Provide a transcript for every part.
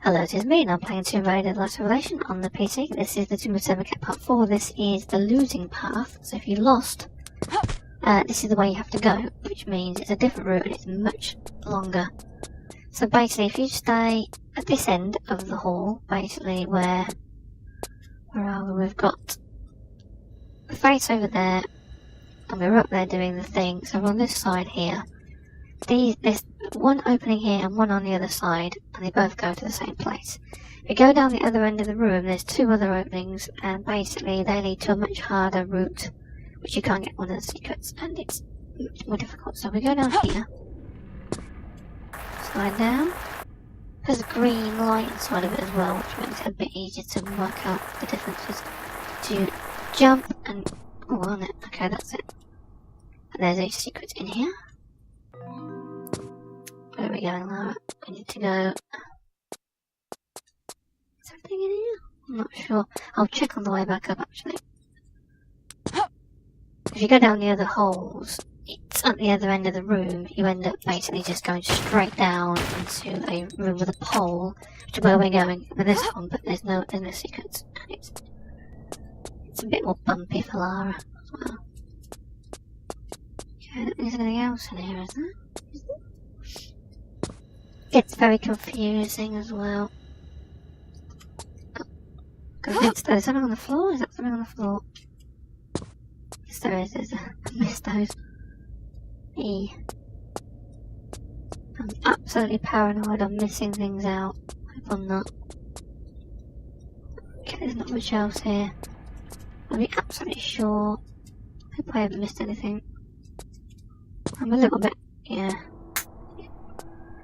Hello, it is me, and I'm playing Tomb Raider: The Last Revelation on the PC. This is the Tomb of Semerkhet Part 4. This is the losing path, so if you lost, this is the way you have to go, which means it's a different route and it's much longer. So basically, if you stay at this end of the hall, basically where are we? We've got the face over there, and we're up there doing the thing, so we're on this side here. There's one opening here and one on the other side, and they both go to the same place. If you go down the other end of the room, there's two other openings, and basically they lead to a much harder route, which you can't get one of the secrets, and it's much more difficult. So we go down here, slide down. There's a green light inside of it as well, which makes it a bit easier to work out the differences. To jump and... oh, on it. Okay, that's it. And there's a secret in here. Where are we going, Lara? We need to go... is everything in here? I'm not sure. I'll check on the way back up, actually. If you go down the other holes, it's at the other end of the room. You end up basically just going straight down into a room with a pole, which is where we're going with this one, but there's no secrets. And it's a bit more bumpy for Lara as well. Okay, I don't think there's anything else in here, is there? It's very confusing as well. There's something on the floor? Is that something on the floor? Yes, there is. I missed those. I'm absolutely paranoid. I'm missing things out. Hope I'm not. Okay, there's not much else here. I'll be absolutely sure. Hope I haven't missed anything. I'm a little bit, yeah.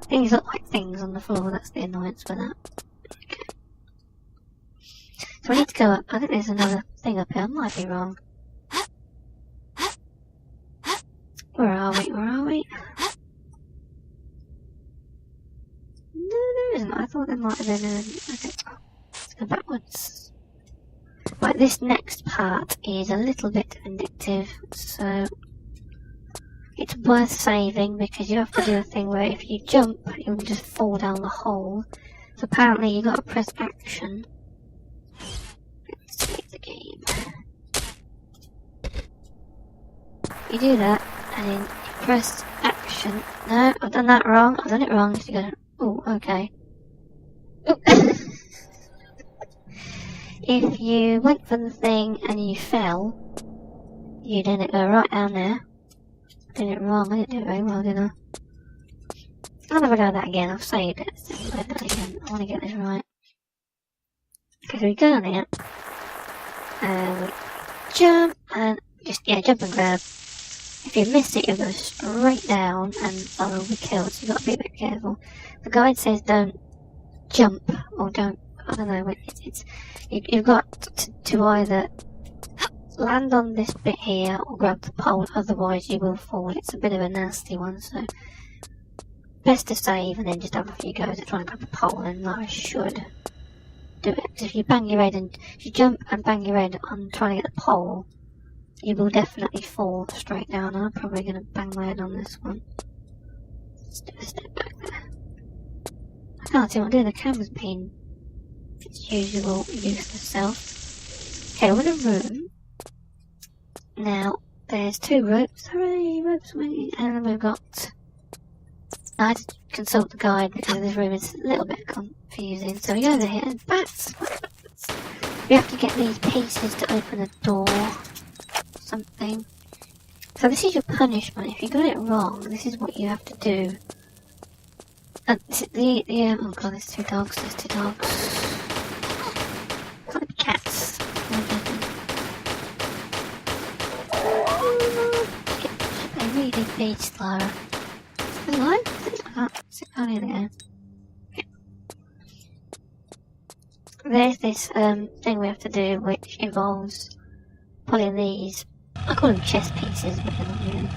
Things look like things on the floor, that's the annoyance with that. Okay. So I need to go up. I think there's another thing up here, I might be wrong. Where are we? Where are we? No, there isn't. I thought there might have been a... okay. Let's go backwards. Right, this next part is a little bit vindictive, so... it's worth saving because you have to do a thing where if you jump, you'll just fall down the hole. So apparently you got to press action. Let's save the game. You do that, and then you press action. No, I've done that wrong. I've done it wrong. So you go, oh, okay. Ooh. If you went for the thing and you fell, you'd end it go right down there. I did it wrong, I didn't do it very well, did I? I'll never do that again, I've saved it. So I'll do that again. I want to get this right. Okay, so we go on here. And we jump and just, yeah, jump and grab. If you miss it, you'll go straight down and I will be killed, so you've got to be a bit careful. The guide says don't jump, or don't, I don't know, you've got to either land on this bit here or grab the pole, otherwise you will fall. It's a bit of a nasty one, so best to save and then just have a few goes at trying to grab the pole, and I should do it. Because if you bang your head and if you jump and bang your head on trying to get the pole, you will definitely fall straight down. I'm probably going to bang my head on this one. Let's do a step back there. I can't see what I'm doing, the camera's being its usual useless self. Okay, we're in a room. Now, there's two ropes. Hooray, ropes winning. And then we've got... I had to consult the guide because this room is a little bit confusing. So we go over here and bats. We have to get these pieces to open a door. Something. So this is your punishment. If you got it wrong, this is what you have to do. And oh god, there's two dogs. There's two dogs. Can't be cats. Really big Lara. Still alive? Sit down here again. There's this thing we have to do which involves pulling these, I call them chess pieces, but they're not really.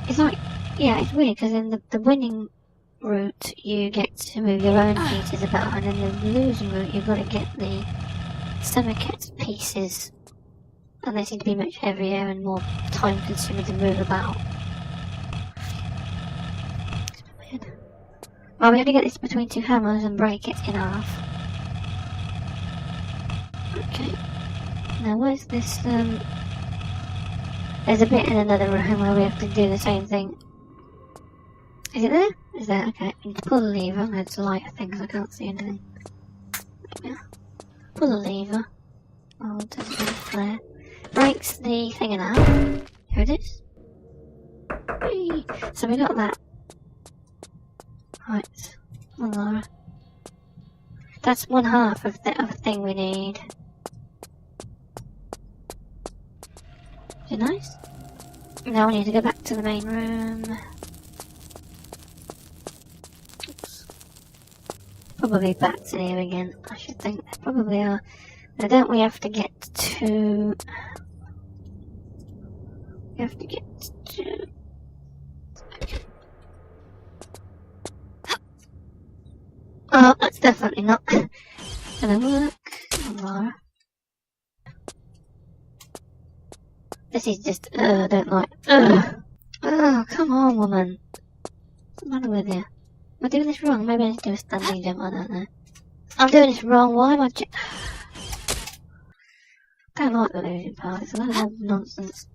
It's like, yeah, it's weird because in the winning route you get to move your own pieces about, and in the losing route you've got to get the Semerkhet pieces. And they seem to be much heavier and more time consuming to move about. Well, we have to get this between two hammers and break it in half. Okay. Now where's this, there's a bit in another room where we have to do the same thing. Is it there? Is there? Okay. You pull the lever. Let's light things. I can't see anything. Yeah. Pull the lever. Oh, there's a bit of flare. Breaks the thing in half. Here it is. Whee! So we got that. Right. One more. That's one half of the other thing we need. Is it nice? Now we need to go back to the main room. Oops. Probably back to here again. I should think they probably are. Now don't we have to get to... We have to get to... Okay. Oh, that's definitely not gonna work. Oh, this is just, I don't like, oh, come on, woman. What's the matter with you? Am I doing this wrong? Maybe I need to do a standing jump, I don't know. I'm doing this wrong, why am I I don't like the losing part, it's a lot of nonsense.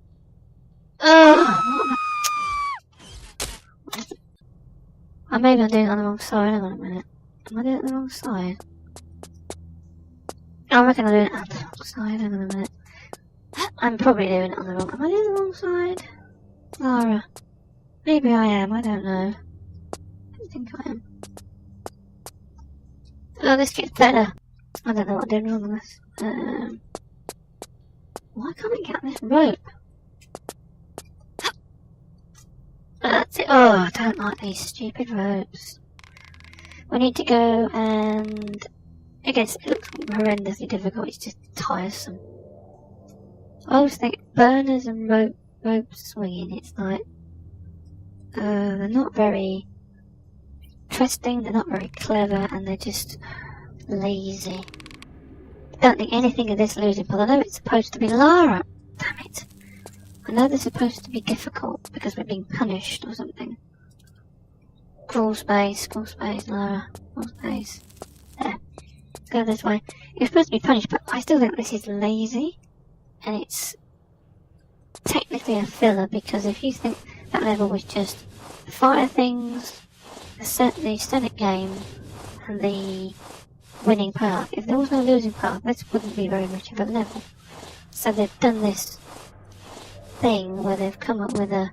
Maybe I'm doing it on the wrong side, hang on a minute. Am I doing it on the wrong side? I reckon I'm doing it on the wrong side, hang on a minute. I'm probably doing it on the wrong... Am I doing the wrong side? Lara. Maybe I am, I don't know. I don't think I am. Oh, this gets better. I don't know what I'm doing wrong with this. Why can't I get this rope? That's it. Oh, I don't like these stupid ropes. We need to go and... I guess it looks horrendously difficult, it's just tiresome. I always think burners and rope swinging, it's like... they're not very interesting, they're not very clever, and they're just lazy. I don't think anything of this losing puzzle. I know it's supposed to be Lara. Damn it. I know they're supposed to be difficult because we're being punished or something. Crawl space, Lara. Crawl space. There. Let's go this way. You're supposed to be punished, but I still think this is lazy. And it's technically a filler because if you think that level was just the fire things, the Senet game, and the winning path. If there was no losing path, this wouldn't be very much of a level. So they've done this thing where they've come up with the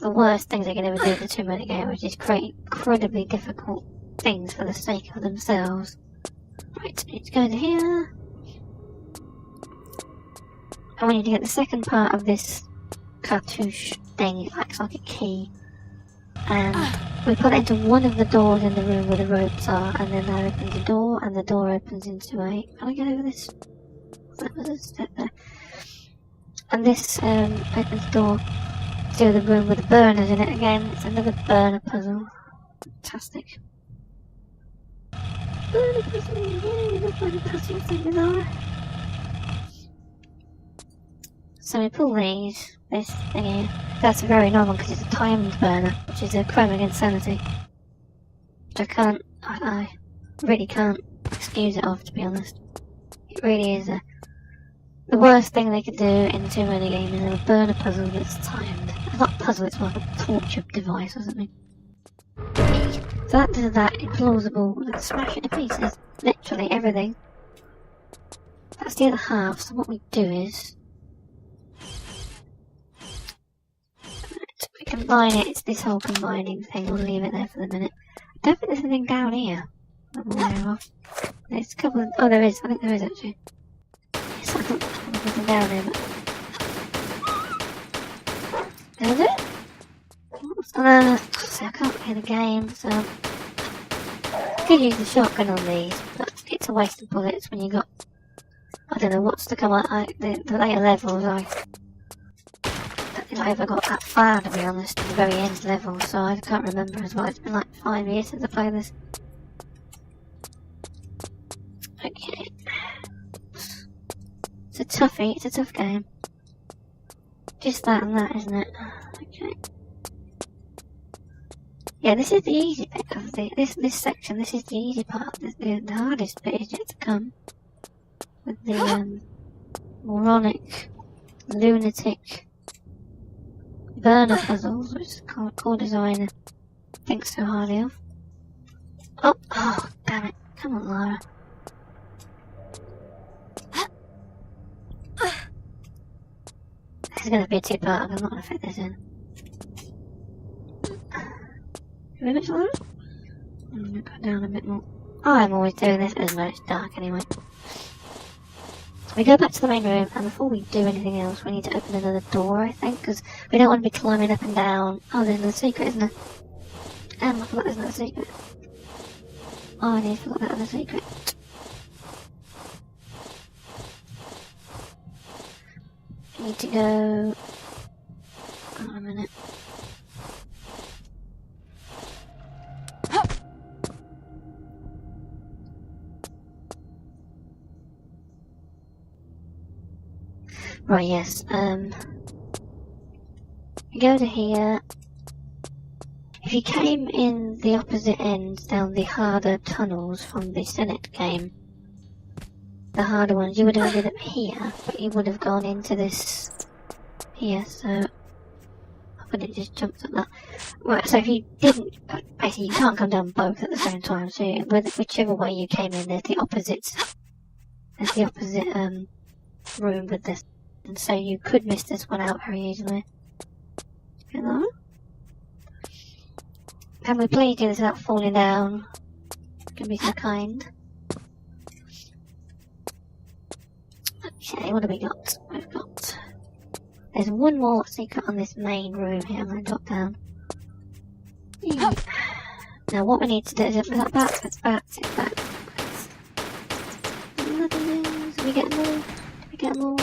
worst things they can ever do with the 2-minute game, which is create incredibly difficult things for the sake of themselves. Right, let's go to here. And we need to get the second part of this cartouche thing. It acts like a key. And we put it into one of the doors in the room where the ropes are, and then that opens a door, and the door opens into a... Can I get over this? That was a step there. And this opens the door to the room with the burners in it again. It's another burner puzzle. Fantastic. Burner puzzle, yay, the burner puzzle thing are. So we pull these, this thing here. That's very normal because it's a timed burner, which is a crime against sanity. Which I really can't excuse it of, to be honest. It really is the worst thing they could do in a 2-minute game is a burner puzzle that's timed. It's not a puzzle, it's more like a torture device or something. So that does that implausible, let's smash it to pieces. Literally everything. That's the other half, so what we do is... we combine it, it's this whole combining thing, we'll leave it there for the minute. I don't think there's anything down here. I'm aware of. There's a couple of... oh, there is, I think there is actually. Yes, I thought there was nothing down there, but... There's it? See, I can't hear the game, so... I could use the shotgun on these, but it's a waste of bullets when you got... I don't know what's to come out, the later levels, I don't think I ever got that far, to be honest, to the very end level, so I can't remember as well. It's been like 5 years since I played this. Okay. It's a toughie, it's a tough game. Just that and that, isn't it? Okay. Yeah, this is the easy bit of this section. This is the easy part. The hardest bit is yet to come. With the moronic, lunatic burner puzzles, which the core designer thinks so highly of. Oh, damn it. Come on, Lara. This is going to be a two-part. I'm not going to fit this in. 2 minutes, Lara? I'm going to go down a bit more. Oh, I'm always doing this, isn't it? It's dark anyway. We go back to the main room, and before we do anything else, we need to open another door, I think, because we don't want to be climbing up and down. Oh, there's another secret, isn't there? I forgot there's another secret. Oh, I need to forget that other secret. I need to go... Hold on a minute. Right, yes, you go to here. If you came in the opposite end down the harder tunnels from the Senet game, the harder ones, you would have ended up here, but you would have gone into this here, so... But it just jumped at that. Right, so if you didn't... Basically, you can't come down both at the same time, so whichever way you came in, there's the opposite... There's the opposite, room with this. And so you could miss this one out very easily. Hello? Can we please do this without falling down? Can be so kind. Okay, what have we got? We've got... There's one more secret on this main room here. I'm going to drop down. Yeah. Now what we need to do is... Is that back? It's back. It's back. Did we get them all? Did we get them all?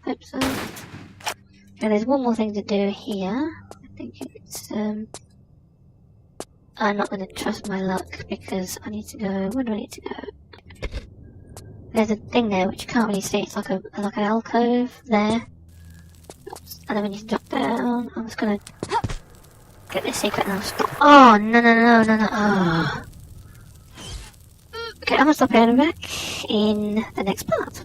Hope so. Okay, there's one more thing to do here. I think it's... I'm not going to trust my luck because I need to go... Where do I need to go? There's a thing there which you can't really see. It's like an alcove there. Oops. And then we need to drop down. I'm just going to get this secret and I'll stop. Oh, no. Oh. Okay, I'm going to stop here and back in the next part.